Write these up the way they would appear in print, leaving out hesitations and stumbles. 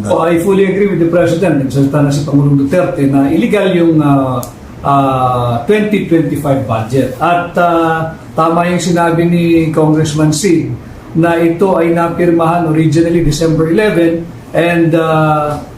Oh, I fully agree with the President. Nagsalita na si Pangulong Duterte na illegal yung 2025 budget. At tama yung sinabi ni Congressman Sid na ito ay napirmahan originally December 11 and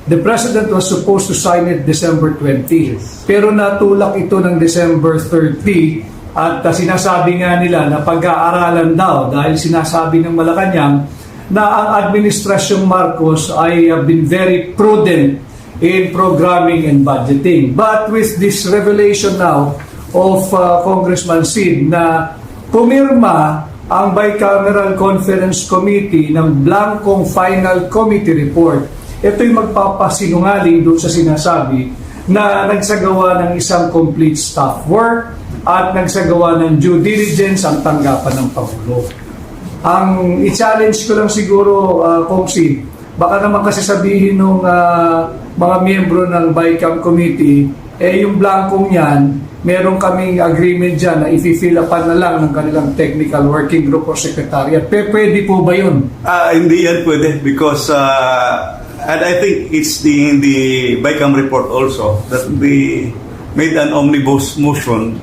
the President was supposed to sign it December 20. Pero natulak ito ng December 30 at sinasabi nga nila na pag-aaralan daw dahil sinasabi ng Malacanang na ang Administrasyong Marcos ay been very prudent in programming and budgeting. But with this revelation now of Congressman Sid na pumirma ang Bicameral Conference Committee ng blankong final committee report, ito'y magpapasinungaling doon sa sinasabi na nagsagawa ng isang complete staff work at nagsagawa ng due diligence ang tanggapan ng Pangulo. Ang i-challenge ko lang siguro, Kong Sid, baka naman kasi sabihin ng mga miyembro ng BICAM Committee, yung blankong yan, meron kaming agreement dyan na i-fill upan na lang ng kanilang technical working group or secretariat. Pwede po ba yun? Hindi yan pwede because and I think it's in the BICAM report also that we made an omnibus motion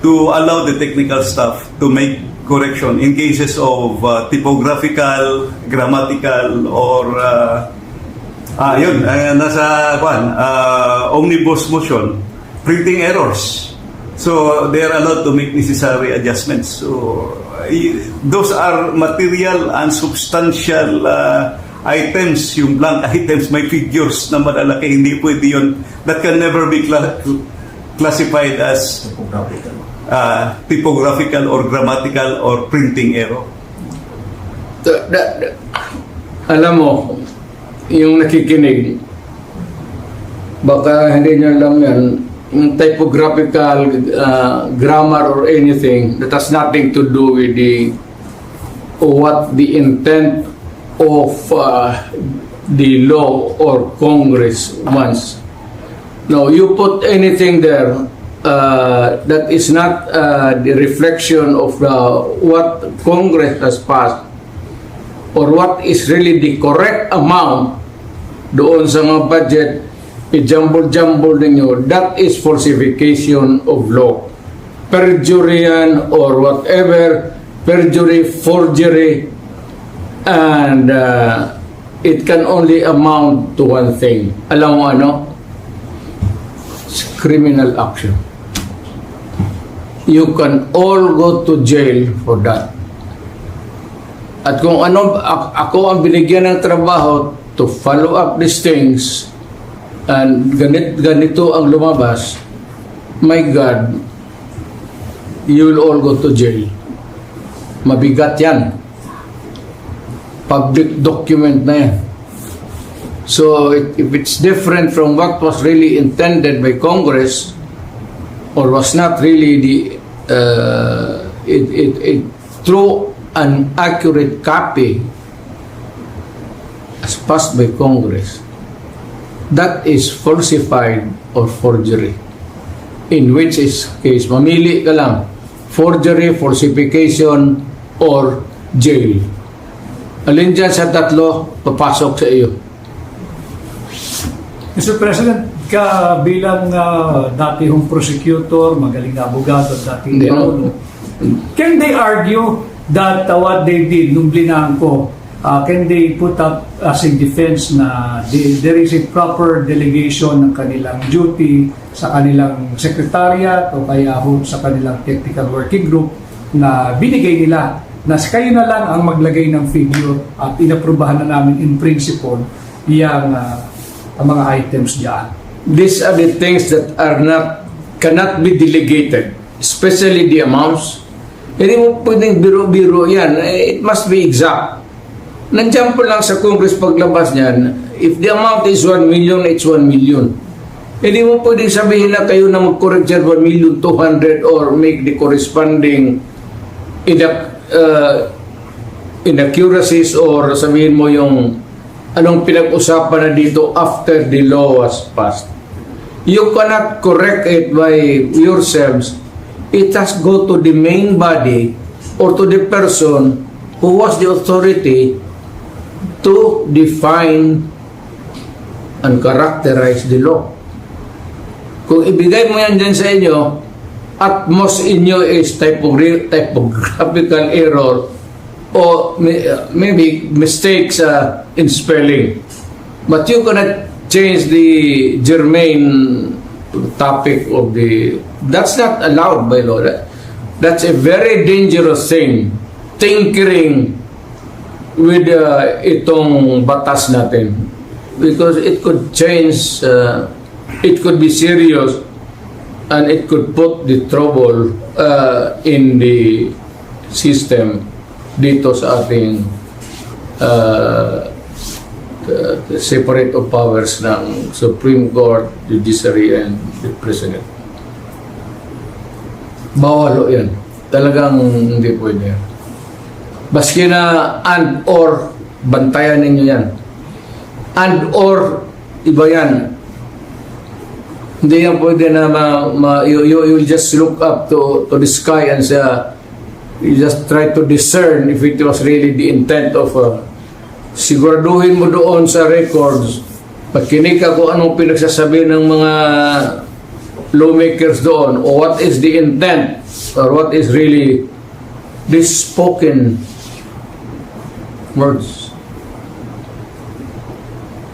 to allow the technical staff to make correction in cases of typographical, grammatical, or nasa omnibus motion, printing errors. So they are allowed to make necessary adjustments. So those are material and substantial items, yung blank items, may figures na malalaki, hindi pwede yun. That can never be classified as typographical or grammatical or printing error. Alam mo, yung nakikinig, baka hindi nyo alam yan, yung typographical, grammar or anything that has nothing to do with what the intent of the law or Congress wants. No, you put anything there that is not the reflection of what Congress has passed or what is really the correct amount doon sa mga budget, i-jumble-jumble ninyo, that is falsification of law. Perjury yan or whatever, perjury, forgery, and it can only amount to one thing. Alam mo ano? It's criminal action. You can all go to jail for that. At kung ano, ako ang binigyan ng trabaho to follow up these things and ganito ang lumabas, my God, you will all go to jail. Mabigat yan. Public document na yan. So if it's different from what was really intended by Congress or was not really through an accurate copy as passed by Congress, that is falsified or forgery. In which case, mamili ka lang, forgery, falsification, or jail. Alin dyan sa tatlo, papasok sa iyo. Mr. President, ka bilang datihong prosecutor, magaling na abogado at dating can they argue that what they did nung blinangko, can they put up as a defense na there is a proper delegation ng kanilang duty sa kanilang secretariat o kaya sa kanilang technical working group na binigay nila na kayo na lang ang maglagay ng figure at inaprubahan na namin in principle yung mga items diyan. These are the things that cannot be delegated, especially the amounts. Hindi mo pwedeng biro-biro yan. It must be exact. Nandiyan po lang sa Congress paglabas niyan, if the amount is 1 million, it's 1 million. Hindi mo pwedeng sabihin na kayo na mag-correct dyan 1,200,000 or make the corresponding inaccuracies or sabihin mo yung anong pinag-usapan na dito after the law was passed. You cannot correct it by yourselves. It has go to the main body or to the person who was the authority to define and characterize the law. Kung ibigay mo yan dyan sa inyo, at most inyo is typographical error or maybe mistakes in spelling. But you cannot change the germane topic of the... That's not allowed by law. That's a very dangerous thing. Tinkering with itong batas natin. Because it could change, it could be serious, and it could put the trouble in the system dito sa ating separate of powers ng Supreme Court, Judiciary, and the President. Bawal yan. Talagang hindi pwede yan. Baski na and or, bantayan ninyo yan. And or, iba yan. Hindi yan pwede na you just look up to the sky and say, you just try to discern if it was really the intent of siguraduhin mo doon sa records, pagkinig ka kung anong pinagsasabi ng mga lawmakers doon, o what is the intent or what is really this spoken words.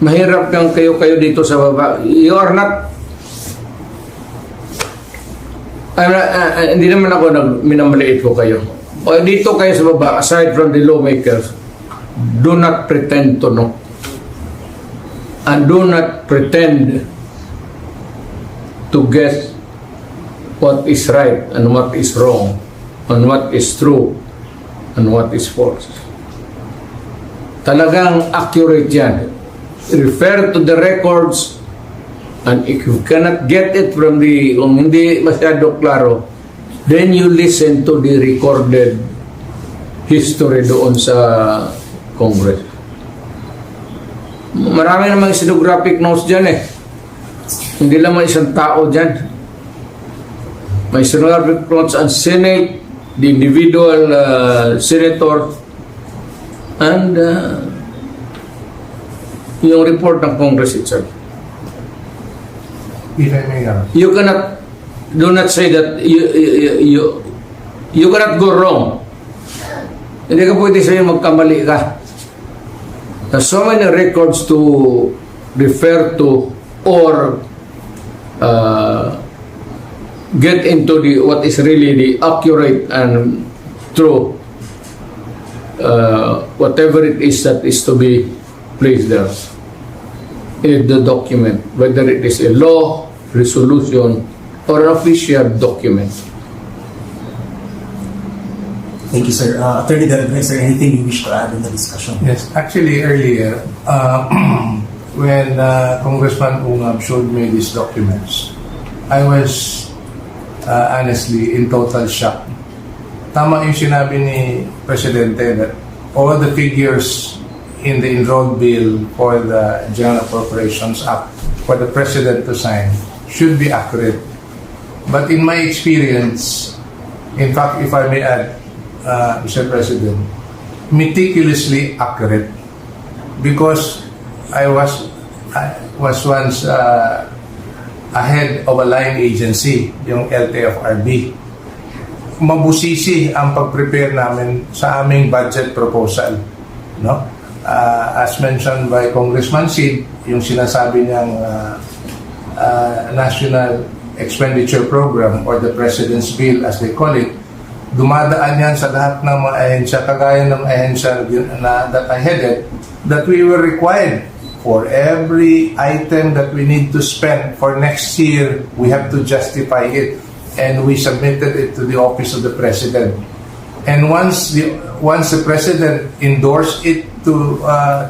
Mahirap kang kayo dito sa baba. You are not, hindi naman ako minamaliit ko kayo. O dito kayo sa baba, aside from the lawmakers, do not pretend to know. And do not pretend to guess what is right and what is wrong, and what is true and what is false. Talagang accurate yan. Refer to the records, and if you cannot get it from the, kung hindi masyado klaro, then you listen to the recorded history doon sa Congress. Marami namang stenographic notes dyan eh. Hindi lang isang tao dyan. May stenographic notes ang Senate, the individual senator, and yung report ng Congress itself. If I may, You cannot, do not say that you cannot go wrong. Hindi ka pwede sa'yo magkamali ka. There's so many records to refer to or get into the what is really the accurate and true whatever it is that is to be placed there in the document, whether it is a law, resolution, or an official document. Thank you, sir. Attorney Darren, is there anything you wish to add in the discussion? yes, actually earlier, when Congressman Ungab showed me these documents, I was honestly in total shock. Tama yung sinabi ni Presidente that all the figures in the enrolled bill for the General Appropriations Act for the President to sign should be accurate. But in my experience, in fact, if I may add, Mr. President, meticulously accurate, because I was once a head of a line agency, yung LTFRB. Mabusisi ang pag-prepare namin sa aming budget proposal, no? As mentioned by Congressman Sid, yung sinasabi niyang National Expenditure Program or the President's Bill as they call it, dumadaan yan sa lahat ng mga ahensya, kagaya ng ahensya that I headed, that we were required for every item that we need to spend for next year, we have to justify it, and we submitted it to the Office of the President. And once the President endorsed it to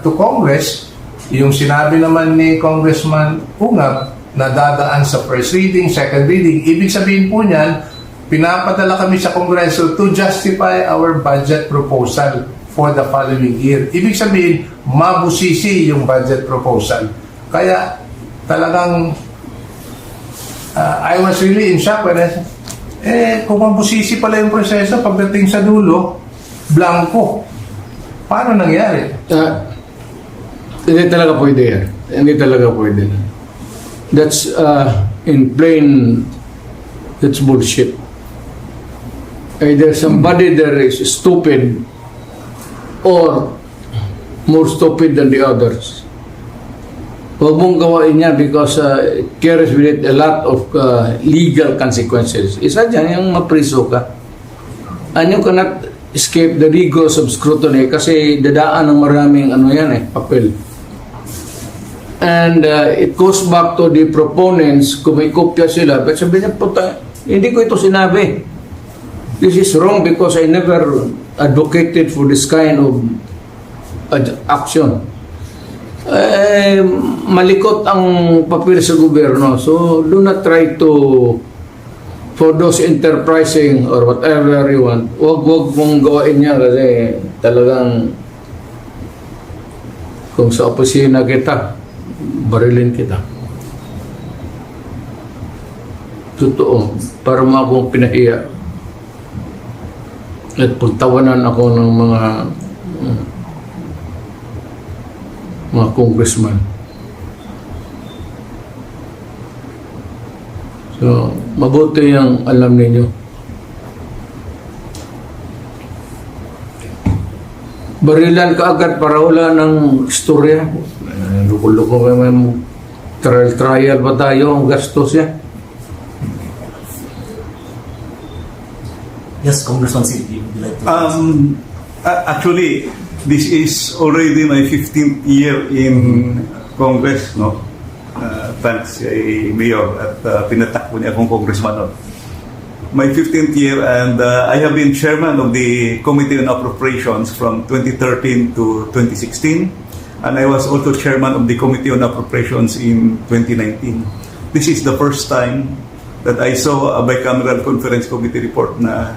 Congress, yung sinabi naman ni Congressman Ungab na dadaan sa first reading, second reading, ibig sabihin po niyan, pinapadala kami sa Kongreso to justify our budget proposal for the following year. Ibig sabihin, mabusisi yung budget proposal. Kaya talagang I was really in shock when I said, kung mabusisi pala yung proseso, pagdating sa dulo, blanco. Paano nangyari? Hindi talaga pwede yan. Hindi talaga pwede na. That's in plain, that's bullshit. Either somebody there is stupid or more stupid than the others. Huwag mong gawain niya because it carries with it a lot of legal consequences. Isa dyan, yung mapriso ka. And you cannot escape the rigors of scrutiny kasi dadaan ng maraming papel. And it goes back to the proponents, kung may kopya sila, but sabi niya, puta, hindi ko ito sinabi. This is wrong because I never advocated for this kind of action. Malikot ang papel sa gobyerno. So, do not try to, for those enterprising or whatever you want, wag mong gawain niya kasi talagang kung sa opisina kita, barilin kita. Totoo, para mo akong pinahiya. At pagtawanan ako ng mga congressman. So, mabuti yung alam ninyo. Barilan ka agad para wala ng istorya. Luko-luko may trial ba tayo ang gastos niya? Yes, Congressman Sid, would you like to Actually, this is already my 15th year in Congress, no? Thanks kay Mayor at pinatakbo niya akong congressman. No? My 15th year and I have been chairman of the Committee on Appropriations from 2013 to 2016 and I was also chairman of the Committee on Appropriations in 2019. This is the first time that I saw a bicameral conference committee report na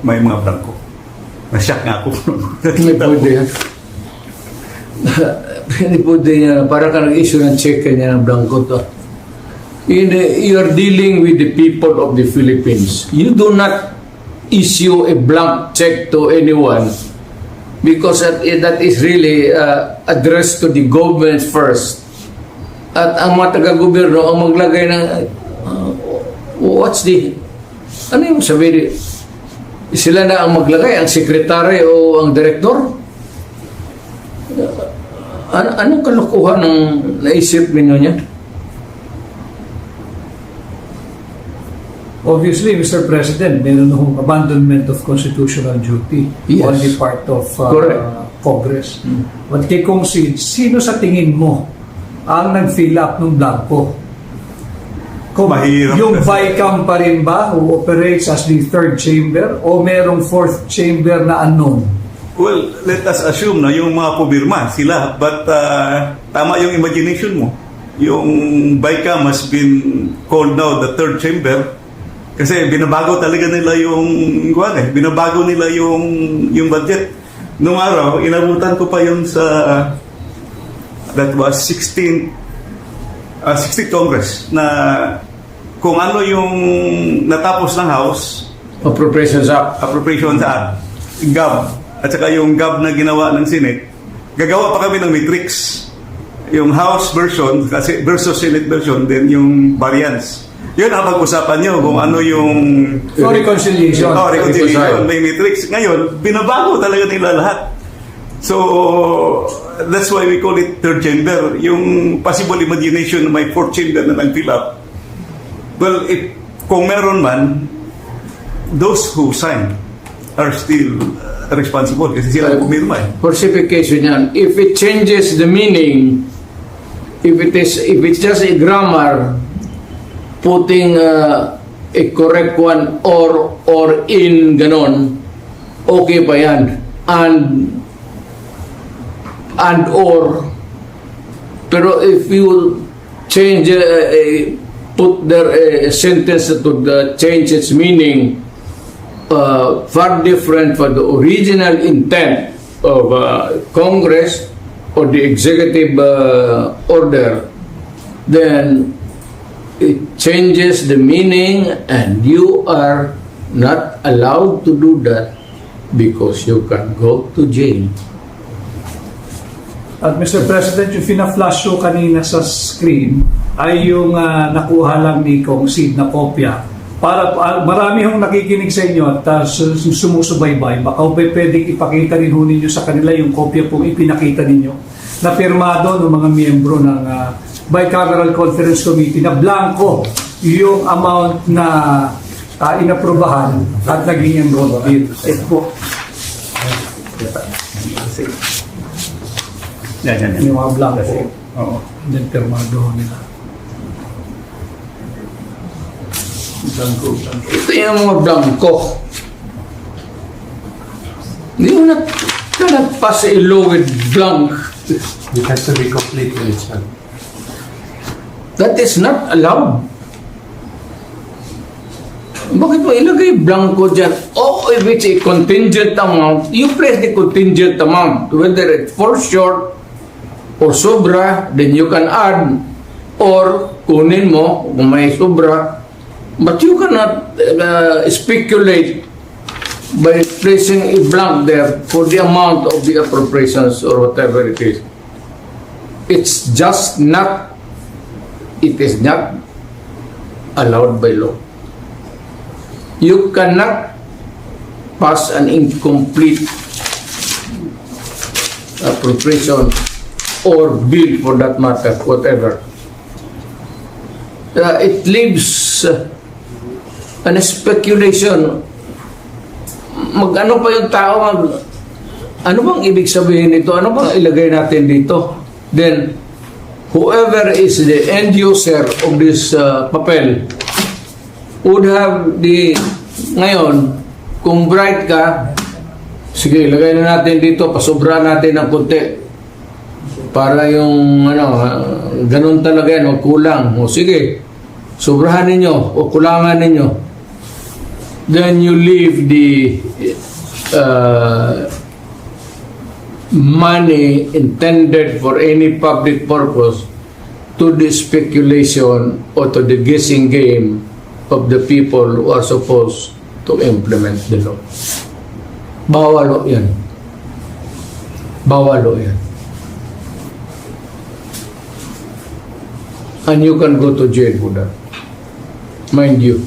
may mga blanco. Na-shock nga ako. Hindi pwede yan. Hindi pwede yan. Para ka nag-issue ng check niya ng blanco to. You are dealing with the people of the Philippines. You do not issue a blank check to anyone because that is really addressed to the government first. At ang mga taga-gobyerno ang maglagay ng what's the ano yung sabihin? Sila na ang maglagay, ang sekretary o ang direktor? Anong kalokohan ng naisip ninyo niya? Obviously, Mr. President, meron hong abandonment of constitutional duty Yes. on the part of Correct. Congress. But kay Kong Sid, sino sa tingin mo ang nag-fill up ng blanco? Kung Mahirap yung kasi. BICAM pa rin ba who operates as the third chamber o merong fourth chamber na unknown? Well, let us assume na yung mga pumirma sila but tama yung imagination mo. Yung BICAM has been called now the third chamber kasi binabago talaga nila binabago nila yung budget. Nung araw, inabutan ko pa yung sa that was 16th Congress na kung ano yung natapos ng House Appropriations Act. Appropriations Act, GAB, at saka yung GAB na ginawa ng Senate, gagawa pa kami ng matrix. Yung House version kasi versus Senate version, then yung variance. Yun ang pag-usapan nyo kung ano yung So, reconciliation. reconciliation, may matrix. Ngayon, binabago talaga nila lahat. So, that's why we call it third chamber. Yung possible imagination na may fourth chamber na nag-fill up. Well, kung meron man, those who sign are still responsible kasi sila pumirma eh. Falsification yan. If it changes the meaning, if it's just a grammar, putting a correct one or in ganon, okay pa yan. And or, pero if you change put there a sentence that would change its meaning far different from the original intent of Congress or the executive order, then it changes the meaning and you are not allowed to do that because you can go to jail. At Mr. President, yung fina-flash show kanina sa screen ay yung nakuha lang ni Kong Sid na kopya. Para marami hong nakikinig sa inyo at sumusubaybay, baka pwedeng ipakita rin ho ninyo sa kanila yung kopya pong ipinakita ninyo na pirmado ng mga miyembro ng Bicameral Conference Committee na blanco yung amount na inaprobahan at naging enrolled bill. Ito po. Yan. Yung mga blanco. Oo. Then pirmado nila. Blanco. Ito yung mga blanco. Hindi mo na cannot pass a law with blank. It has to be complete, Richard. That is not allowed. Bakit mo ilagay blanco dyan? Oh, if it's a contingent amount, you press the contingent amount. Whether it falls short or sobra, then you can add. Or kunin mo kung may sobra. But you cannot speculate by placing a blank there for the amount of the appropriations or whatever it is. It's just not, it is not allowed by law. You cannot pass an incomplete appropriation or bill for that matter, whatever. It leaves an speculation. Ano pa yung tao ano bang ibig sabihin nito? Ano bang ilagay natin dito? Then, whoever is the end user of this papel would have the, ngayon, kung bright ka, sige, ilagay na natin dito, pasobra natin ng konti. Para yung, ganun talaga yan, o kulang. O sige, sobrahan ninyo, o kulangan ninyo. Then you leave the money intended for any public purpose to the speculation or to the guessing game of the people who are supposed to implement the law. Bawal o yan. Bawal o yan. And you can go to jail for that. Mind you.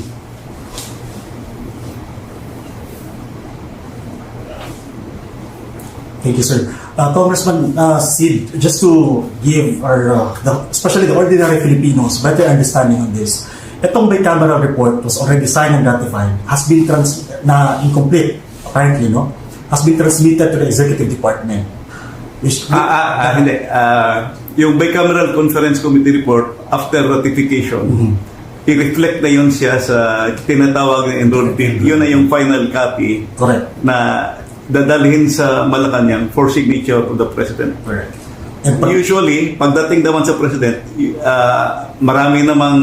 Thank you, sir. Congressman Sid, just to give our, especially the ordinary Filipinos, better understanding on this, itong bicameral report was already signed and ratified, has been incomplete, apparently, no? Has been transmitted to the executive department. Which, Hindi. Yung Bicameral Conference Committee report, after ratification, i-reflect na yun siya sa tinatawag na enrolled bill. Yun na yung final copy correct. na dadalhin sa Malacanang for signature of the President. Correct. And Usually, pagdating naman sa President, marami namang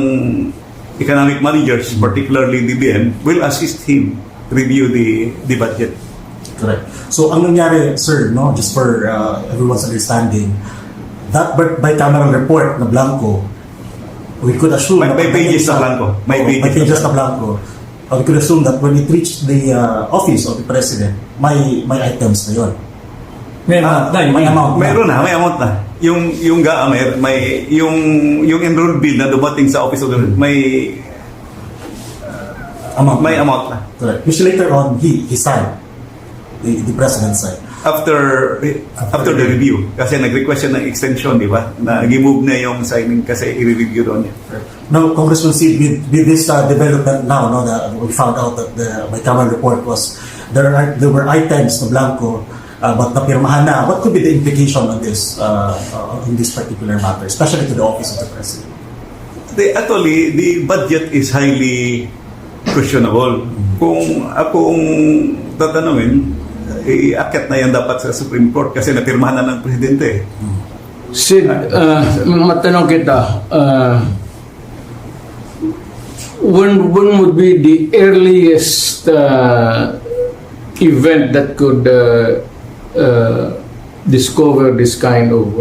economic managers, particularly DBM, will assist him review the budget. correct. So, ang nangyari, sir, no, just for everyone's understanding, that bicameral report na blanco, we could assume... May pages na blanco. May pages na blanco. We could assume that when it reached the office of the President, may items na yun. May amount na. May amount na. May amount na. Yung GAA, may yung enrolled bill na dumating sa office of the may amount na. Correct. Which later on, he signed. The President signed. After the review. Kasi nag-request siya ng extension, di ba? Na gi-move na yung signing kasi i-review doon niya. Now, Congressman Sid, with this development now, no, we found out that the bicameral report was there were items na blanco, but napirmahan na. What could be the implication on this in this particular matter, especially to the office of the President? Actually, the budget is highly questionable. Kung akong tatanungin, iakyat na yan dapat sa Supreme Court kasi napirmahan na ng Presidente. Sid, matanong kita, when would be the earliest event that could discover this kind of...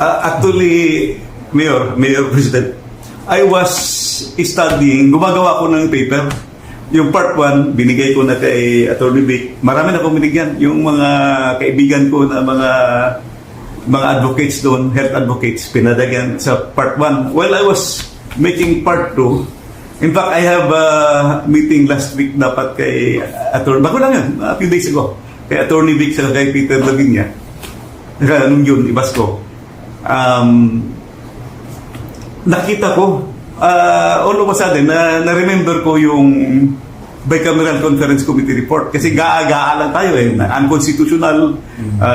Actually, Mayor President, I was studying, gumagawa ko ng paper. Yung part 1, binigay ko na kay Atty. Vic. Marami na akong binigyan. Yung mga kaibigan ko na mga mga advocates doon, health advocates, pinadagan sa part 1. While I was making part 2, in fact, I have a meeting last week dapat kay Attorney, bago lang yun, a few days ago, kay Attorney Vic sa kay Peter Lavinia. Nung yun, ibas ko. Nakita ko, all of a sudden, na-remember ko yung Bicameral Conference Committee report kasi gaa-gaa lang tayo unconstitutional,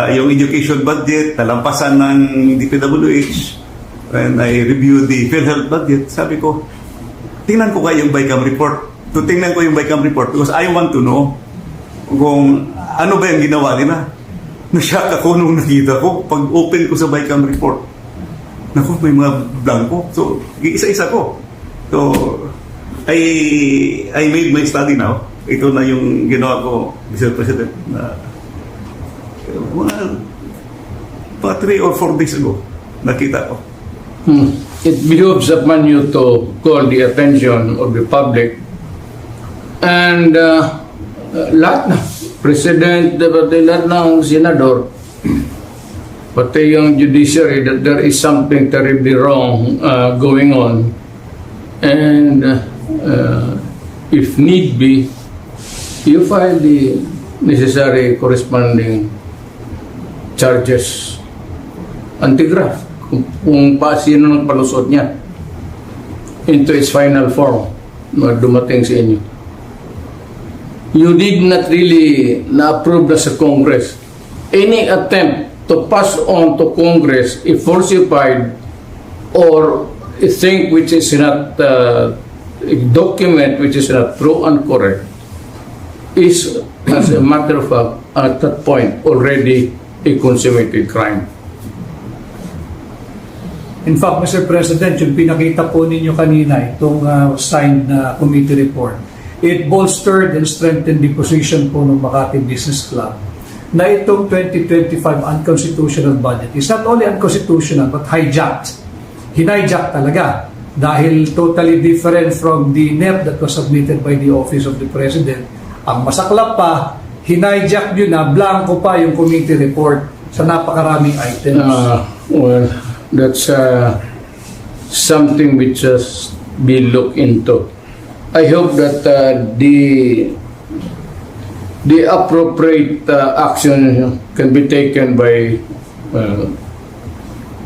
yung education budget, talampasan ng DPWH. When I reviewed the PhilHealth budget, sabi ko, tingnan ko kayo yung Bicam report. Tingnan ko yung Bicam report because I want to know kung ano ba yung ginawa nila. Nashock ako nung nakita ko pag open ko sa Bicam report. Naku, may mga blanco. So, isa-isa ko. So, I made my study now. Ito na yung ginawa ko, Mr. President, na mga 3 or 4 days ago, nakita ko. It behooves upon you to call the attention of the public and lahat na, President, pati lahat ng Senador, pati yung judiciary, that there is something terribly wrong going on, and if need be, you file the necessary corresponding charges, anti-graft, kung pa sino nagpalusot niya into its final form na dumating sa inyo. You did not really na-approve na sa Congress. Any attempt to pass on to Congress a falsified or a thing which is not a document which is not true and correct is, as a matter of fact, at that point already a consummated crime. In fact, Mr. President, yung pinakita po ninyo kanina, itong signed na committee report, it bolstered and strengthened the position po ng Makati Business Club na itong 2025 unconstitutional budget is not only unconstitutional but hijacked. Hinijack talaga dahil totally different from the NEP that was submitted by the Office of the President. Ang masaklap pa, hinijack nyo na, blanco pa yung committee report sa napakaraming items. Well, that's something which has been looked into. I hope that the appropriate action can be taken by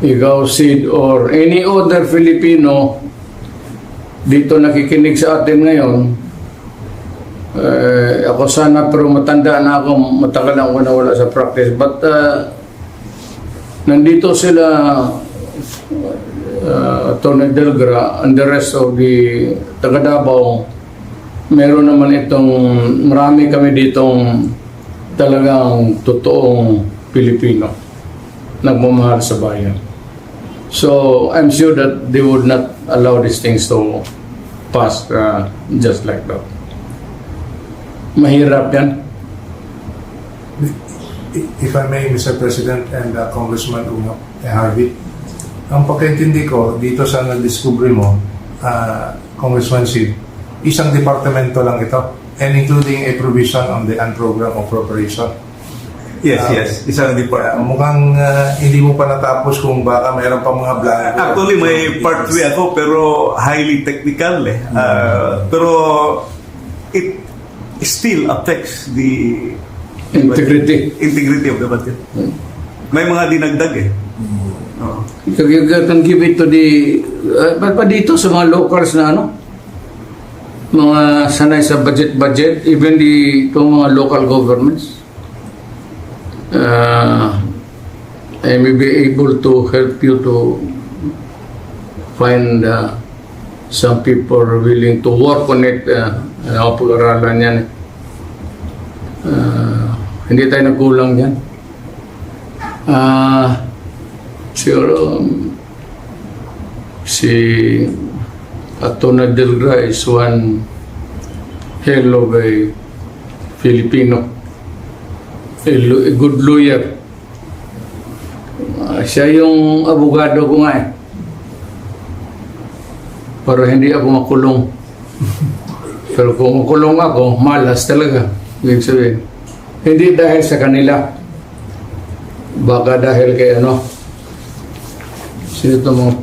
ikaw, Sid, or any other Filipino dito nakikinig sa atin ngayon. Ako sana, pero matanda na ako, matagal na ako nawala sa practice. But nandito sila, Atty. Delgra and the rest of the taga Davao, meron naman itong, marami kami ditong talagang totoong Pilipino nagmamahal sa bayan. So I'm sure that they would not allow these things to pass just like that. Mahirap yan. If I may, Mr. President and Congressman Uno Harvey, ang pagkaintindi ko dito sa na-discovery mo, Congressman Sid, isang departamento lang ito, and including a provision on the unprogram appropriation. Yes, isang department. Mukhang hindi mo pa natapos kung baka mayroon pa mga blanco. Actually, may part 3 ako pero highly technical pero it still affects the integrity of the budget. May mga dinagdag You can give it to the pa dito sa mga locals na mga sanay sa budget, even itong mga local governments, I may be able to help you to find some people willing to work on it. Pag-aralan yan. Hindi tayo nagkulang yan. Siguro si Atty. Delgra is one hell of a Filipino, a good lawyer. Siya yung abogado ko nga pero hindi ako makulong. Pero kung makulong ako, malas talaga. Ibig sabihin, hindi dahil sa kanila. Baka dahil kay ano, sino ito mga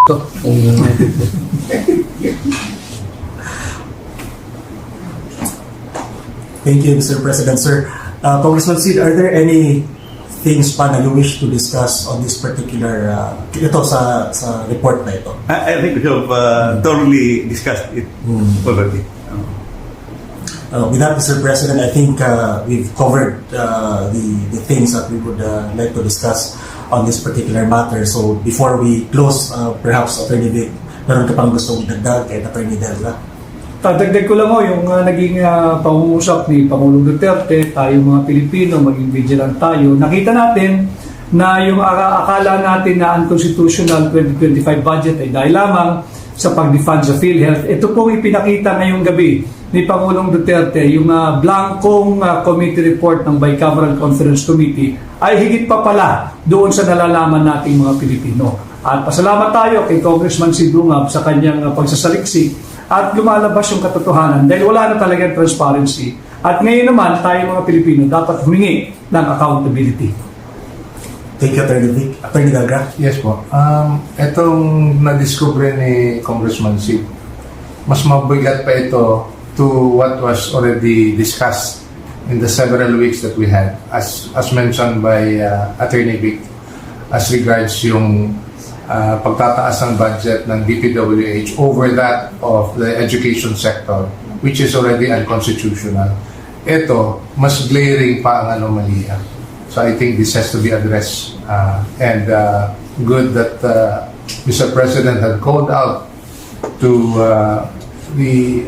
to? Thank you, Mr. President. Sir, Congressman Sid, are there any things pa na you wish to discuss on this particular, ito sa report na ito? I think we have thoroughly discussed it already. With that, Mr. President, I think we've covered the things that we would like to discuss on this particular matter. So before we close, perhaps Attorney Vic, meron ka pang gustong dagdag kay Attorney Dela? Dagdag ko lang yung naging pangungusap ni Pangulong Duterte, tayo mga Pilipino, maging vigilant tayo. Nakita natin na yung akala natin na unconstitutional 2025 budget ay dahil lamang sa pag-defund sa PhilHealth. Ito pong ipinakita ngayong gabi ni Pangulong Duterte, yung blankong committee report ng Bicameral Conference Committee ay higit pa pala doon sa nalalaman nating mga Pilipino. At pasalamat tayo kay Congressman Sid Bungab sa kanyang pagsasaliksik at lumalabas yung katotohanan dahil wala na talagang transparency. At ngayon naman, tayo mga Pilipino dapat humingi ng accountability. Thank you, Attorney Vic. Attorney Delga? Yes po. Itong na-discover ni Congressman Sid, mas mabigat pa ito to what was already discussed in the several weeks that we had, as mentioned by Attorney Vic, as regards yung pagtataas ng budget ng DPWH over that of the education sector, which is already unconstitutional. Ito, mas glaring pa ang anomalya. So I think this has to be addressed, and good that Mr. President had called out to the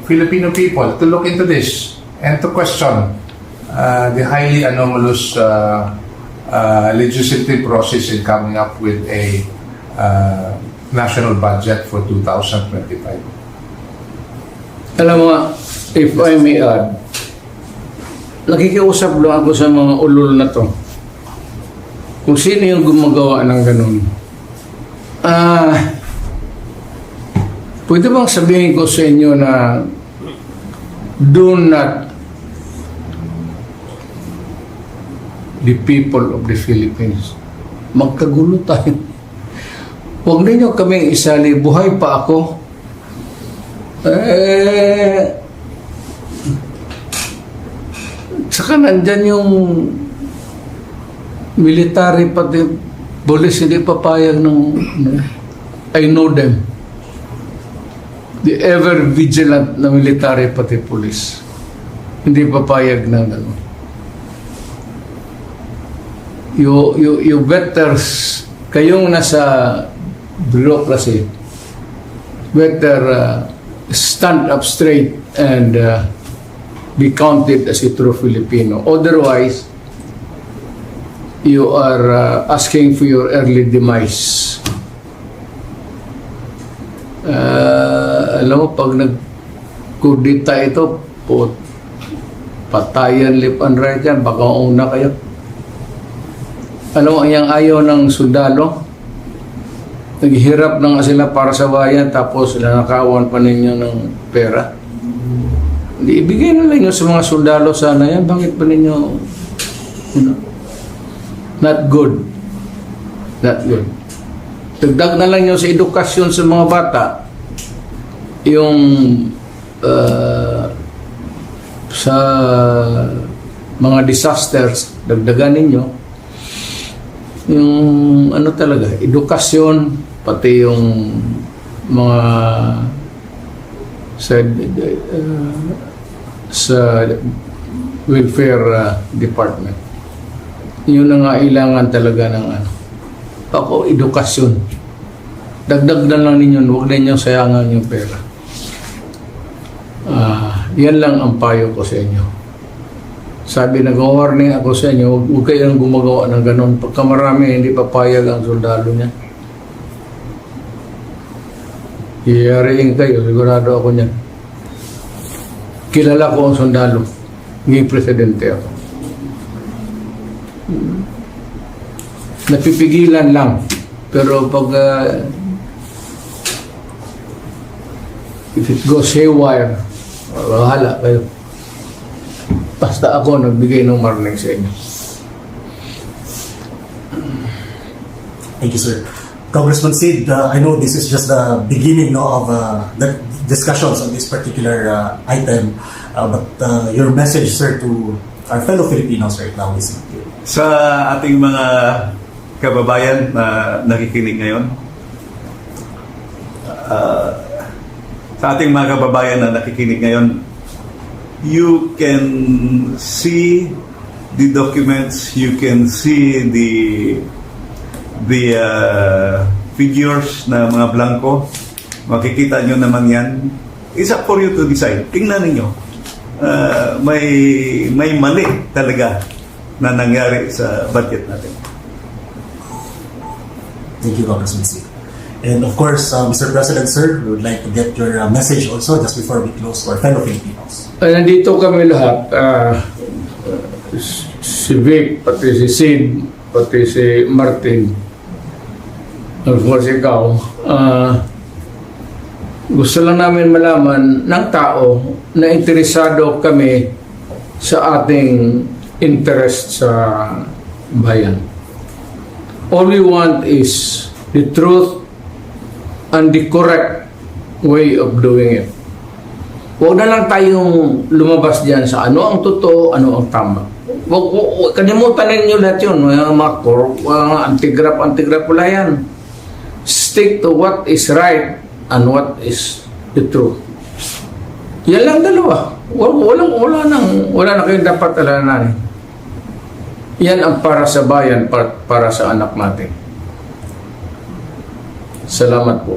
Filipino people to look into this and to question the highly anomalous legislative process in coming up with a national budget for 2025. Alam mo, if I may add, nakikiusap lang ako sa mga ulol na to. Kung sino yung gumagawa ng ganun. Pwede bang sabihin ko sa inyo na do not the people of the Philippines. Magkagulo tayo. Huwag ninyo kaming isali, buhay pa ako. Saka nandyan yung military pati police hindi papayag ng I know them. The ever vigilant na military pati police. Hindi papayag ng ano. You better, kayong nasa bureaucracy, better stand up straight and be counted as a true Filipino. Otherwise, you are asking for your early demise. Alam mo, pag nagkudita ito, patayan lip and right yan, baka una kayo. Alam mo, yung ayaw ng sundalo, naghihirap na nga sila para sa bayan, tapos nanakawan pa ninyo ng pera. Hindi, ibigay na lang nyo sa mga sundalo sana yan. Bakit pa ninyo, not good. Not good. Dagdag na lang nyo sa edukasyon sa mga bata, yung sa mga disasters, dagdagan ninyo yung ano talaga, edukasyon, pati yung mga sa welfare department. Yun ang kailangan talaga ng ano. Ako, edukasyon. Dagdag na lang ninyo, huwag na ninyo sayangan yung pera. Yan lang ang payo ko sa inyo. Sabi, nag-warning ako sa inyo, huwag kayong gumagawa ng ganun. Pagka marami, hindi papayag ang soldado niya. Iyariin kayo, sigurado ako niyan. Kilala ko ang sundalo. Ngayong presidente ako. Napipigilan lang. Pero pag if it goes haywire, bahala kayo. Basta ako nagbigay ng warning sa inyo. Thank you, sir. Congressman Sid, I know this is just the beginning of the discussions on this particular item, but your message, sir, to our fellow Filipinos right now is Sa ating mga kababayan na nakikinig ngayon, sa ating mga kababayan na nakikinig ngayon, you can see the documents, you can see the figures na mga blanco. Makikita nyo naman yan. It's up for you to decide. Tingnan ninyo. May mali talaga na nangyari sa budget natin. Thank you, Congressman Sid. And of course, Mr. President, sir, we would like to get your message also just before we close for our fellow Filipinos. Nandito kami lahat, si Vic, pati si Sid, pati si Martin, of course ikaw, gusto lang namin malaman ng tao na interesado kami sa ating interest sa bayan. All we want is the truth and the correct way of doing it. Huwag na lang tayong lumabas dyan sa ano ang totoo, ano ang tama. Huwag kalimutan ninyo lahat yun. Mga antigrap, wala yan. Stick to what is right and what is the truth. Yan lang dalawa. Wala na kayong dapat alalahanin. Yan ang para sa bayan, para sa anak natin. Salamat po.